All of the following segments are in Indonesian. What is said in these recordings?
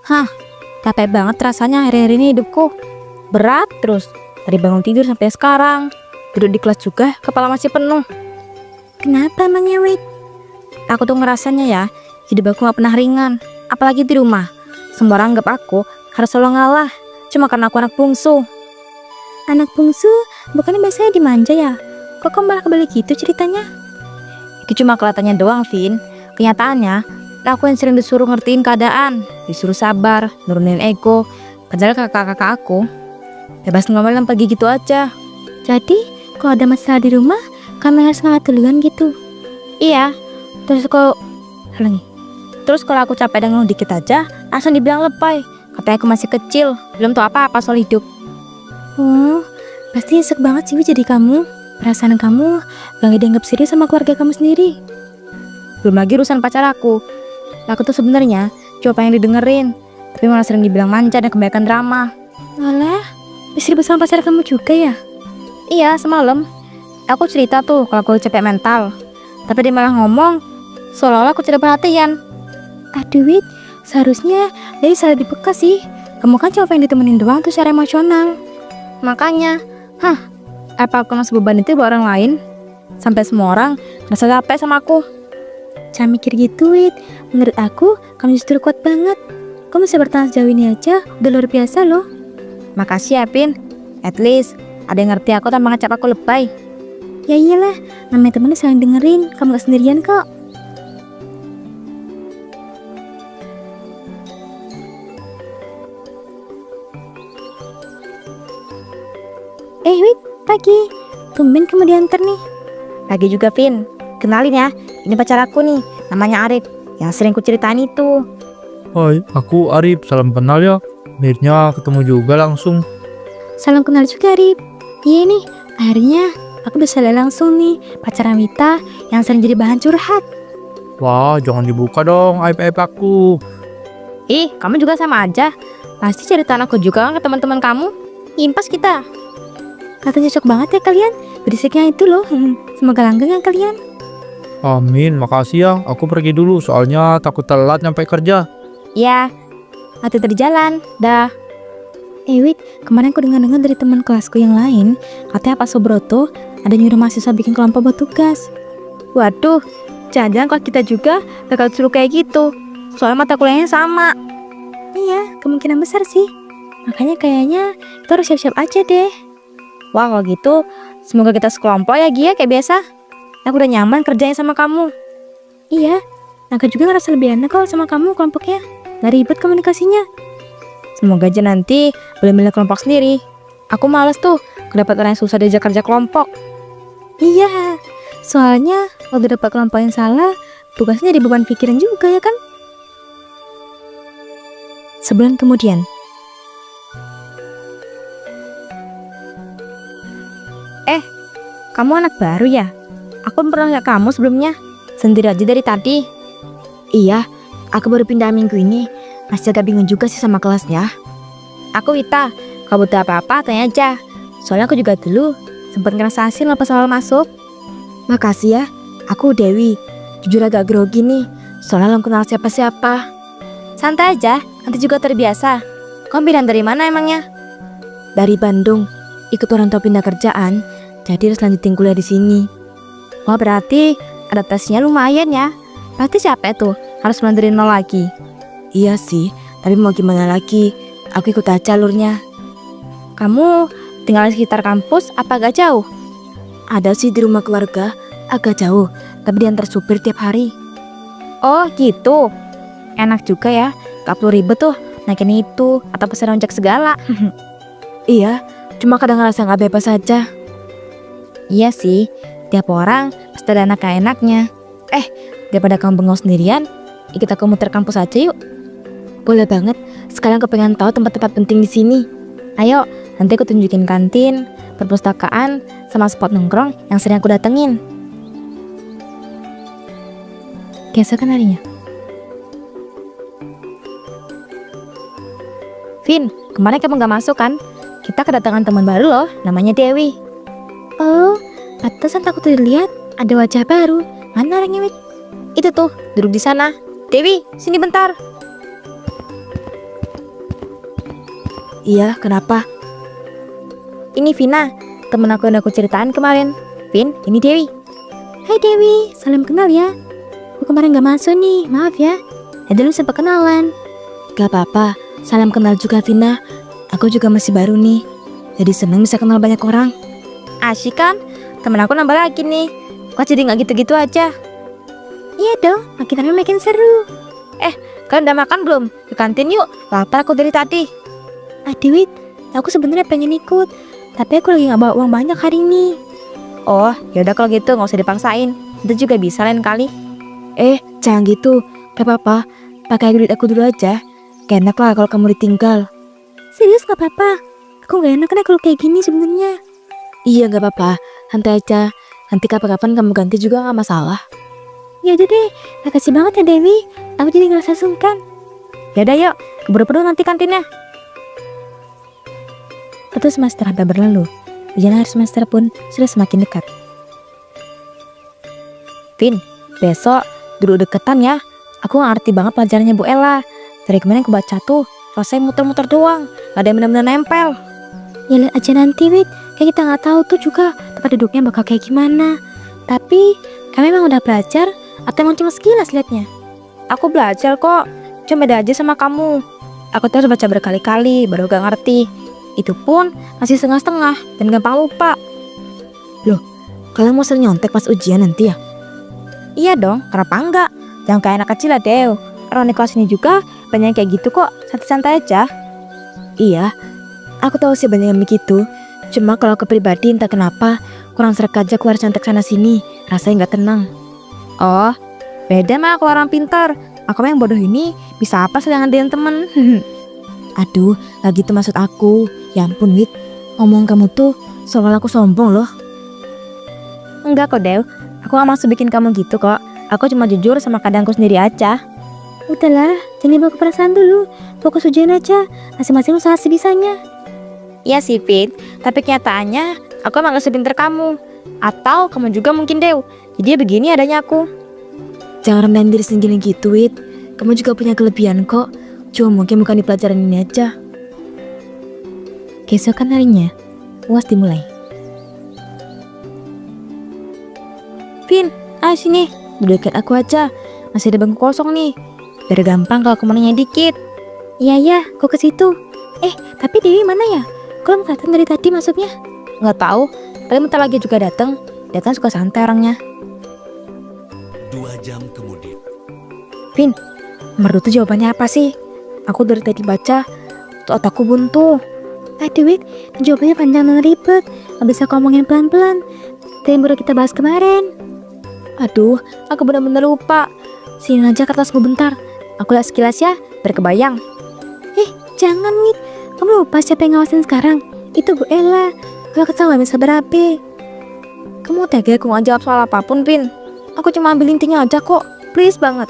Hah, capek banget rasanya hari-hari ini hidupku. Berat terus. Dari bangun tidur sampai sekarang. Duduk di kelas juga, kepala masih penuh. Kenapa emangnya, Wit? Aku tuh ngerasanya ya, hidup aku gak pernah ringan. Apalagi di rumah. Semua orang anggap aku harus selalu ngalah. Cuma karena aku anak bungsu. Anak bungsu? Bukannya biasanya dimanja ya? Kok kamu malah kebalik gitu ceritanya? Itu cuma kelihatannya doang, Vin. Kenyataannya, aku yang sering disuruh ngertiin keadaan, disuruh sabar, nurunin ego. Padahal kakak-kakak aku bebas ngomel dan pergi gitu aja. Jadi, kalau ada masalah di rumah, kamu harus ngalah duluan gitu? Iya. Terus kalau aku capek dan ngeluh dikit aja, langsung dibilang lebay. Katanya aku masih kecil, belum tahu apa-apa soal hidup. Oh, pasti nyesek banget sih jadi kamu. Perasaan kamu gak dianggap serius sama keluarga kamu sendiri. Belum lagi urusan pacar aku. Aku tuh sebenarnya cuma pengen didengerin, tapi malah sering dibilang manja dan kebanyakan drama. Alah, istri bersama pacar kamu juga ya? Iya, semalam aku cerita tuh kalau aku capek mental, tapi dia malah ngomong seolah-olah aku tidak perhatian. Aduh, Wit, seharusnya dari salah dibekas sih. Kamu kan cuma pengen ditemenin doang tuh secara emosional. Makanya, apa aku ngasih beban itu buat orang lain? Sampai semua orang ngerasa capek sama aku. Jangan mikir gitu, Wit. Menurut aku, kamu justru kuat banget. Kamu bisa bertahan sejauh ini aja, udah luar biasa loh. Makasih ya, Pin. At least ada yang ngerti aku tanpa ngecap aku lebay. Ya iyalah, namanya temen saling dengerin. Kamu gak sendirian kok. Wit, pagi. Tumben kamu diantar nih. Pagi juga, Vin. Kenalin ya, ini pacar aku nih, namanya Arif, yang sering ku ceritain itu. Hai, aku Arif, salam kenal ya. Akhirnya ketemu juga langsung. Salam kenal juga, Arif. Iya nih, akhirnya aku bisa lihat langsung nih pacar Amita yang sering jadi bahan curhat. Wah, jangan dibuka dong aib-aib aku. Ih, kamu juga sama aja. Pasti ceritaan aku juga ke teman-teman kamu. Impas kita. Katanya cocok banget ya kalian. Berisiknya itu loh. Semoga langgeng ya kalian. Amin, makasih ya. Aku pergi dulu, soalnya takut telat nyampe kerja. Ya, hati-hati di jalan. Dah. Wit, kemarin aku dengar-dengar dari teman kelasku yang lain, katanya Pak Subroto ada nyuruh mahasiswa bikin kelompok buat tugas. Waduh, jangan-jangan kalau kita juga bakal suruh kayak gitu. Soalnya mata kuliahnya sama. Iya, kemungkinan besar sih. Makanya kayaknya kita harus siap-siap aja deh. Wah, kalau gitu, semoga kita sekelompok ya, Gia, kayak biasa. Aku udah nyaman kerjanya sama kamu. Iya, aku juga ngerasa lebih enak kok sama kamu kelompoknya. Gak ribet komunikasinya. Semoga aja nanti boleh milih kelompok sendiri. Aku males tuh kedapat orang yang susah diajak kerja kelompok. Iya, soalnya kalau udah dapat kelompok yang salah, tugasnya jadi beban pikiran juga ya kan? Sebulan kemudian. Kamu anak baru ya? Aku pernah lihat kamu sebelumnya. Sendiri aja dari tadi. Iya, aku baru pindah minggu ini. Masih agak bingung juga sih sama kelasnya. Aku Wita. Kalau butuh apa-apa tanya aja. Soalnya aku juga dulu sempat ngerasa asin pas awal masuk. Makasih ya. Aku Dewi. Jujur agak grogi nih. Soalnya belum kenal siapa-siapa. Santai aja, nanti juga terbiasa. Kamu pindah dari mana emangnya? Dari Bandung. Ikut orang tua pindah kerjaan. Jadi harus lanjutin kuliah di sini. Wah, berarti adaptasinya lumayan ya. Pasti capek tuh, harus mulai dari nol lagi. Iya sih, tapi mau gimana lagi? Aku ikut aja alurnya. Kamu tinggal di sekitar kampus apa agak jauh? Ada sih di rumah keluarga, agak jauh, tapi diantar supir tiap hari. Oh gitu, enak juga ya, gak perlu ribet tuh naikin itu atau pesan ojek segala. Iya, cuma kadang ngerasa gak bebas aja. Iya sih, tiap orang pasti ada enak-enaknya. Daripada kamu bengong sendirian, ikut aku muter kampus aja yuk. Boleh banget, sekarang aku pengen tahu tempat-tempat penting di sini. Ayo, nanti aku tunjukin kantin, perpustakaan, sama spot nongkrong yang sering aku datengin. Keesokan harinya. Vin, kemarin kamu gak masuk kan? Kita kedatangan teman baru loh, namanya Dewi. Oh, pantesan takut dilihat. Ada wajah baru. Mana orangnya, Wit? Itu tuh, duduk di sana. Dewi, sini bentar. Iya, kenapa? Ini Vina, temen aku yang aku ceritain kemarin. Vin, ini Dewi. Hai Dewi, salam kenal ya. Aku kemarin gak masuk nih, maaf ya. Dulu sempat kenalan. Gak apa-apa, salam kenal juga Vina. Aku juga masih baru nih, jadi seneng bisa kenal banyak orang. Asyik kan? Temen aku nambah lagi nih. Kok jadi gak gitu-gitu aja? Iya dong, makin lama makin seru. Kalian udah makan belum? Ke kantin yuk, lapar aku dari tadi. Dewi, aku sebenarnya pengen ikut, tapi aku lagi gak bawa uang banyak hari ini. Oh, yaudah kalau gitu gak usah dipaksain. Itu juga bisa lain kali. Jangan gitu, gak apa-apa. Pakai duit aku dulu aja. Gak enak lah kalau kamu ditinggal. Serius gak apa-apa? Aku gak enak kalau kayak gini sebenarnya. Iya gak apa-apa, santai aja. Nanti kapan-kapan kamu ganti juga gak masalah. Ya udah deh, makasih banget ya Dewi. Aku jadi ngerasa sungkan. Yaudah yuk, keburu-buru nanti kantinnya. Satu semester hampir berlalu. Ujian akhir semester pun sudah semakin dekat. Vin, besok duduk deketan ya. Aku gak ngerti banget pelajarannya Bu Ella. Dari kemarin aku baca tuh, selesai muter-muter doang. Gak ada yang benar-benar nempel. Ya lihat aja nanti Wit. Kayak kita gak tahu tuh juga tempat duduknya bakal kayak gimana. Tapi kami memang udah belajar atau emang cuma sekilas liatnya? Aku belajar kok, cuma beda aja sama kamu. Aku tuh harus baca berkali-kali baru gak ngerti. Itu pun masih setengah-setengah dan gampang lupa. Loh, kalian mau sering nyontek pas ujian nanti ya? Iya dong, kenapa enggak? Jangan kayak anak kecil lah Dew. Orang di kelas ini juga banyak kayak gitu kok, santai-santai aja. Iya, aku tahu sih banyak yang begitu. Cuma kalau aku pribadi entah kenapa kurang serak aja keluar nyontek sana sini, rasanya nggak tenang. Oh, beda mah kalau orang pintar. Aku mah yang bodoh ini bisa apa sedangkan dia temen. Aduh, lagi itu maksud aku. Ya ampun Wit, ngomong kamu tuh soal aku sombong loh. Enggak kok Dew, aku gak maksud bikin kamu gitu kok. Aku cuma jujur sama keadaanku sendiri aja. Udahlah, jangan dibawa ke perasaan dulu. Fokus ujian aja, masing-masing usaha sebisanya. Iya sih Fit, tapi kenyataannya aku emang gak sepinter kamu. Atau kamu juga mungkin Dew. Jadi ya begini adanya aku. Jangan rendahin diri sendiri gitu Wit. Kamu juga punya kelebihan kok. Cuma mungkin bukan di pelajaran ini aja. Keesokan harinya, UAS dimulai. Vin, ayo sini, duduk dekat aku aja. Masih ada bangku kosong nih. Biar gampang kalau aku mau nanya dikit. Iya, aku ke situ. Tapi Dewi mana ya? Kok belum kelihatan dari tadi masuknya? Nggak tahu, paling bentar lagi juga datang. Dia kan suka santai orangnya. 2 jam kemudian. Vin, nomor 2 tuh jawabannya apa sih? Aku dari tadi baca, tuh otakku buntu. Dewi, jawabannya panjang dan ribet. Gak bisa ngomongin pelan-pelan. Itu yang baru kita bahas kemarin. Aduh, aku benar-benar lupa. Sini aja kertasku bentar. Aku lihat sekilas ya, biar kebayang. Jangan Wit. Kamu lupa siapa yang ngawasin sekarang? Itu Bu Ella. Kalau ketahuan bisa berapi. Kamu tega aku gak jawab soal apapun, Vin. Aku cuma ambil intinya aja kok. Please banget.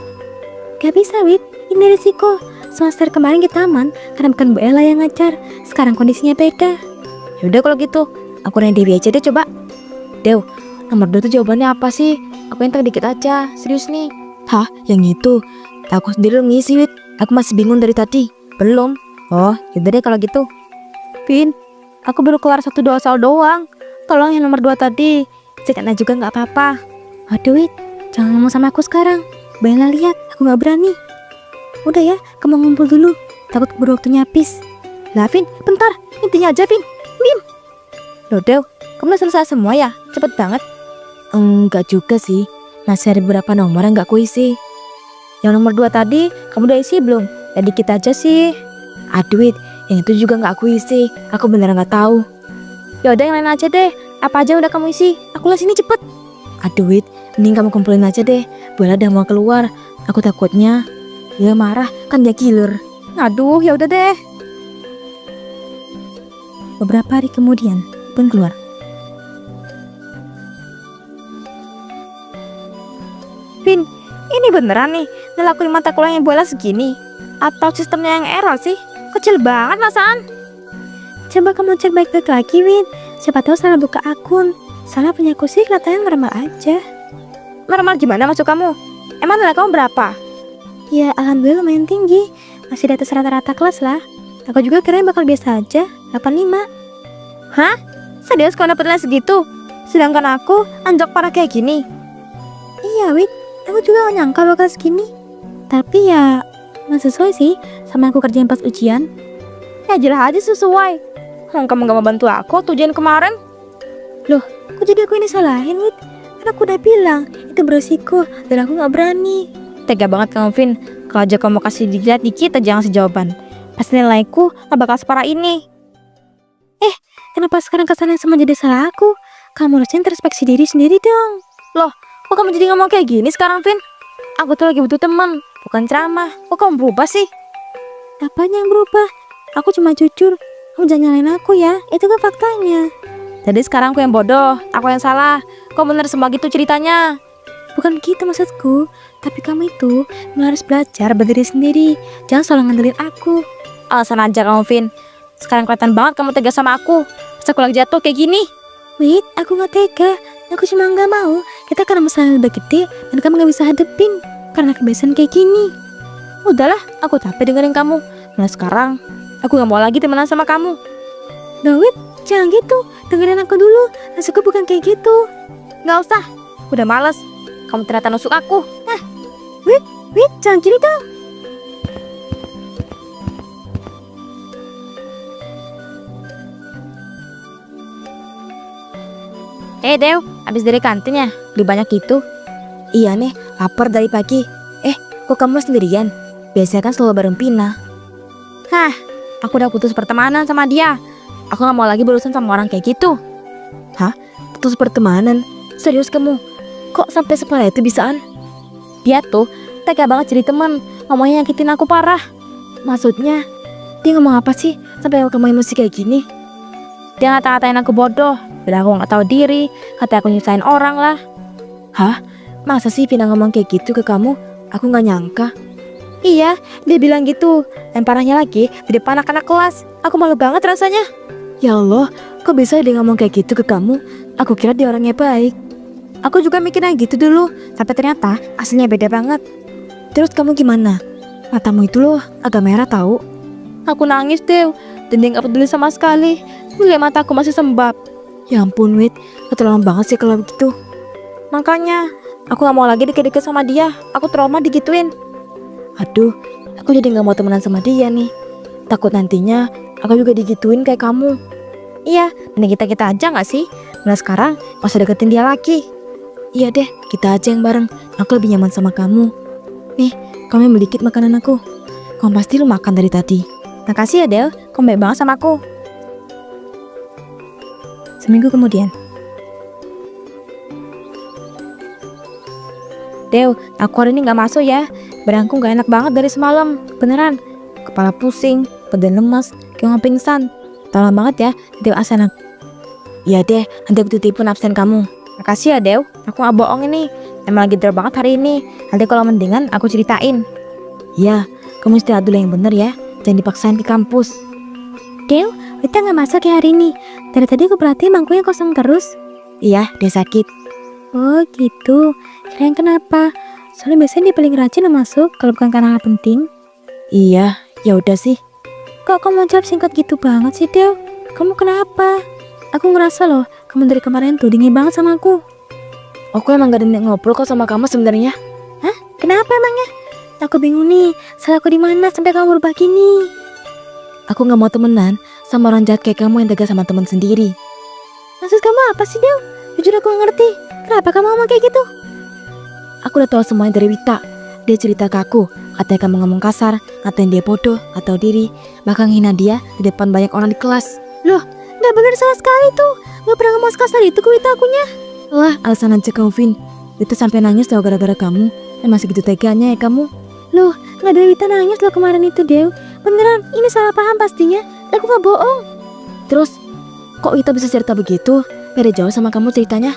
Gak bisa Wit, ini risiko. Semester kemarin kita aman karena bukan Bu Ella yang ngajar. Sekarang kondisinya beda. Yaudah kalau gitu, aku nanya Dewi aja deh coba. Dew, nomor 2 tuh jawabannya apa sih? Aku yang dikit aja, serius nih. Hah, yang itu? Aku sendiri ngisi Wit. Aku masih bingung dari tadi. Belum. Oh, yaudah deh kalau gitu. Vin, aku baru kelar 1-2 soal doang. Tolong yang nomor 2 tadi. Cekatnya juga gak apa-apa. Aduh Wit, jangan ngomong sama aku sekarang. Bella lihat, aku gak berani. Udah ya, kamu ngumpul dulu. Takut keburu waktunya habis. Lah Vin, bentar. Intinya aja Vin. Dim. Loh Dew, kamu udah selesai semua ya? Cepet banget. Enggak juga sih. Masih ada beberapa nomor yang gak kuisi. Yang nomor 2 tadi, kamu udah isi belum? Ya dikit aja sih. Aduh Wit, yang itu juga gak aku isi. Aku beneran gak tahu. Yaudah yang lain aja deh. Apa aja udah kamu isi? Aku lihat sini cepet. Aduh Wit, mending kamu kumpulin aja deh. Bola udah mau keluar. Aku takutnya dia marah, kan dia killer. Aduh, ya udah deh. Beberapa hari kemudian pun keluar. Vin, ini beneran nih ngelakuin mata kuliah yang bola segini? Atau sistemnya yang error sih? Kecil banget masaan. Coba kamu cek baik-baik lagi Win. Siapa tahu salah buka akun. Salah punya aku sih kelihatannya normal aja. Normal gimana maksud kamu? Emang nilai kamu berapa? Ya alhamdulillah lumayan tinggi. Masih di atas rata-rata kelas lah. Aku juga kira bakal biasa aja, 85. Hah? Serius kau dapet nilai segitu? Sedangkan aku anjak parah kayak gini. Iya Wit, aku juga gak nyangka bakal segini. Tapi ya gak sesuai sih sama yang aku kerjain pas ujian. Ya jelas aja sesuai. Kamu gak mau bantu aku waktu ujian kemarin. Loh, kok jadi aku ini salahin Wit? Kan aku udah bilang itu beresiko dan aku gak berani. Tega banget kamu Vin. Kalau aja kamu kasih dilihat dikit aja ngasih jawaban, pasti nilaiku gak bakal separah ini. Kenapa sekarang kesannya semua jadi salah aku? Kamu harusnya introspeksi diri sendiri dong. Loh, kok kamu jadi ngomong kayak gini sekarang, Vin? Aku tuh lagi butuh teman, bukan ceramah. Kok kamu berubah sih? Apanya yang berubah? Aku cuma jujur. Kamu jangan nyalain aku ya, itu kan faktanya. Jadi sekarang aku yang bodoh, aku yang salah. Kok bener semua gitu ceritanya? Bukan gitu maksudku. Tapi kamu itu harus belajar berdiri sendiri. Jangan selalu ngandelin aku. Alasan aja kamu, Vin. Sekarang kelihatan banget kamu tega sama aku. Pas aku lagi jatuh kayak gini. Wait, aku gak tega. Aku cuma gak mau kita karena masalah udah gede dan kamu gak bisa hadepin karena kebiasaan kayak gini. Udahlah, aku capek dengerin kamu. Nah sekarang aku gak mau lagi temenan sama kamu. Wait, jangan gitu. Dengerin aku dulu. Maksudku bukan kayak gitu. Gak usah, udah males. Kamu ternyata nusuk aku. Wait, jangan gini dong. Dew, habis dari kantin ya? Beli banyak gitu? Iya nih, lapar dari pagi. Kok kamu sendirian? Biasanya kan selalu bareng Pina. Hah, aku udah putus pertemanan sama dia. Aku gak mau lagi berurusan sama orang kayak gitu. Hah? Putus pertemanan? Serius kamu? Kok sampai separah itu bisaan? Dia tuh tega banget jadi teman, ngomongnya nyakitin aku parah. Maksudnya, dia ngomong apa sih sampai kamu emosi kayak gini? Dia ngata-ngatain aku bodoh, bilang aku gak tahu diri, kata aku nyusahin orang lah. Hah? Masa sih Pina ngomong kayak gitu ke kamu? Aku gak nyangka. Iya, dia bilang gitu. Dan parahnya lagi, di depan anak-anak kelas. Aku malu banget rasanya. Ya Allah, kok bisa dia ngomong kayak gitu ke kamu? Aku kira dia orangnya baik. Aku juga mikirnya gitu dulu, sampai ternyata aslinya beda banget. Terus kamu gimana? Matamu itu loh, agak merah tahu. Aku nangis Dew, dan dia gak peduli sama sekali. Lihat mataku masih sembab. Ya ampun Wit, keterlaluan banget sih kalau begitu. Makanya, aku gak mau lagi deket-deket sama dia. Aku trauma digituin. Aduh, aku jadi gak mau temenan sama dia nih. Takut nantinya aku juga digituin kayak kamu. Iya, mending kita aja gak sih? Nah sekarang, gak usah deketin dia lagi. Iya deh, kita aja yang bareng. Aku lebih nyaman sama kamu. Nih, kamu ambil dikit makanan aku. Kamu pasti lu makan dari tadi. Makasih ya Del, kamu baik banget sama aku. Seminggu kemudian. Dew, aku hari ini gak masuk ya. Badanku gak enak banget dari semalam. Beneran. Kepala pusing, badan lemas, kayak mau pingsan. Tolong banget ya, Dew absen. Iya deh, nanti aku titipin absen kamu. Makasih ya Dew, aku gak bohong ini. Emang lagi drop banget hari ini. Nanti kalau mendingan aku ceritain. Iya, kamu istirahat dulu yang bener ya. Jangan dipaksain ke kampus. Dew, Wita gak masuk ya hari ini. Dari tadi aku perhatiin bangkunya kosong terus. Iya, dia sakit. Oh gitu, kirain kenapa? Soalnya biasanya dia paling rajin masuk kalau bukan karena hal penting. Iya, ya udah sih. Kok kamu jawab singkat gitu banget sih Dew? Kamu kenapa? Aku ngerasa loh, kamu dari kemarin tuh dingin banget sama aku. Aku emang gak ada niat ngobrol kok sama kamu sebenarnya. Hah? Kenapa emangnya? Aku bingung nih, salah aku di mana sampai kamu berubah gini? Aku gak mau temenan sama orang jahat kayak kamu yang tegas sama teman sendiri. Maksud kamu apa sih Dew? Jujur aku gak ngerti. Kenapa kamu ngomong kayak gitu? Aku udah tahu semuanya dari Wita. Dia cerita ke aku, katanya kamu ngomong kasar, ngatain dia bodoh atau diri, bahkan hina dia di depan banyak orang di kelas. Loh, gak bener sama sekali tuh. Gak pernah ngomong kasar itu ke Wita akunya. Wah, alasan aja kamu Vin. Wita sampai nangis tau gara-gara kamu. Masih gitu teganya ya kamu. Loh, gak ada Wita nangis loh kemarin itu Dew. Beneran, ini salah paham pastinya. Aku gak bohong. Terus, kok Wita bisa cerita begitu? Beda jauh sama kamu ceritanya.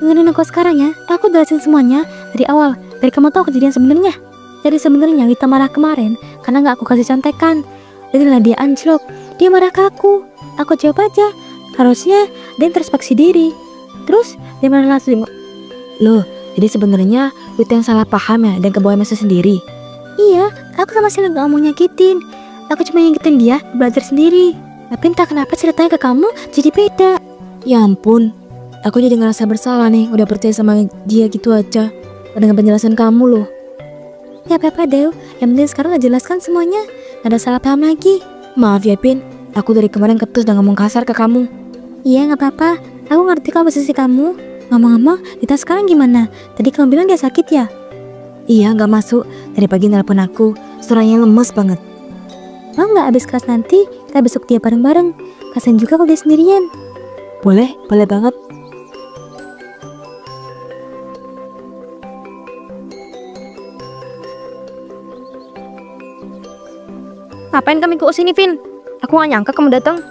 Dengerin aku sekarang ya. Aku jelasin semuanya dari awal. Dari kamu tahu kejadian sebenarnya. Jadi sebenarnya Wita marah kemarin karena gak aku kasih contekan. Jadi dia anjlok. Dia marah ke aku. Aku jawab aja. Harusnya dia introspeksi diri. Terus dia marah langsung. Loh, jadi sebenarnya Wita yang salah paham ya dan kebawa emosi sendiri. Iya, aku sama sekali gak mau nyakitin. Aku cuma ngingetin dia belajar sendiri. Tapi entah kenapa ceritanya ke kamu jadi beda. Ya ampun, aku jadi ngerasa bersalah nih udah percaya sama dia gitu aja. Dengan penjelasan kamu loh. Ya apa-apa Dew, yang penting sekarang udah jelaskan semuanya. Gak ada salah paham lagi. Maaf ya Pin, aku dari kemarin ketus dan ngomong kasar ke kamu. Iya gak apa-apa, aku ngerti kok posisi kamu. Ngomong-ngomong, Dita sekarang gimana? Tadi kamu bilang dia sakit ya? Iya gak masuk, dari pagi nelpon aku, suaranya lemes banget. Mau gak abis kelas nanti, kita besok dia bareng-bareng. Kasian juga kalau dia sendirian. Boleh banget. Ngapain kamu ke sini, Vin? Aku gak nyangka kamu datang.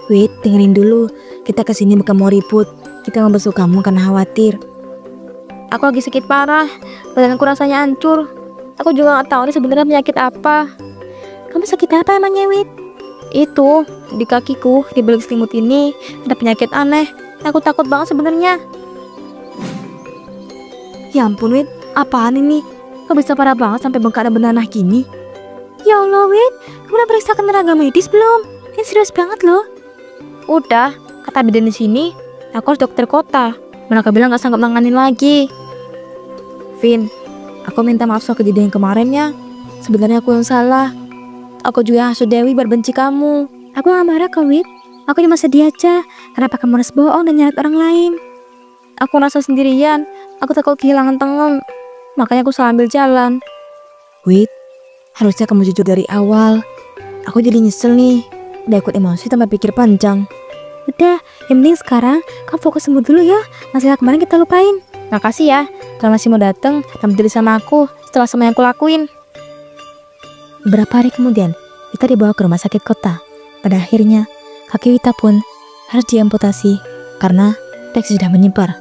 Wait, dengerin dulu. Kita kesini bukan mau ribut. Kita mau besuk kamu karena khawatir. Aku lagi sakit parah. Badanku rasanya hancur. Aku juga gak tahu ini sebenarnya penyakit apa. Kamu sakit apa emangnya, Wit? Itu, di kakiku, di balik selimut ini ada penyakit aneh. Aku takut banget sebenarnya. Ya ampun, Wit. Apaan ini? Kok bisa parah banget sampai bengkak dan bernanah gini? Ya Allah, Wit, kamu udah periksa ke tenaga medis belum? Ini serius banget loh. Udah, kata bidan di sini, aku harus dokter kota. Mereka bilang gak sanggup nanganin lagi. Vin, aku minta maaf soal kejadian kemarin ya. Sebenarnya aku yang salah. Aku juga hasut Dewi berbenci kamu. Aku gak marah kok, Wit. Aku cuma sedih aja. Kenapa kamu harus bohong dan nyeret orang lain? Aku rasa sendirian. Aku takut kehilangan teman. Makanya aku salah ambil jalan. Wit, harusnya kamu jujur dari awal. Aku jadi nyesel nih. Udah ikut emosi tambah pikir panjang. Udah, yang penting sekarang kamu fokus sembuh dulu ya. Masalah kemarin kita lupain. Makasih ya, kalau masih mau dateng dan berdiri sama aku setelah semua yang aku lakuin. Beberapa hari kemudian, kita dibawa ke rumah sakit kota. Pada akhirnya, kaki Wita pun harus diamputasi karena infeksi sudah menyebar.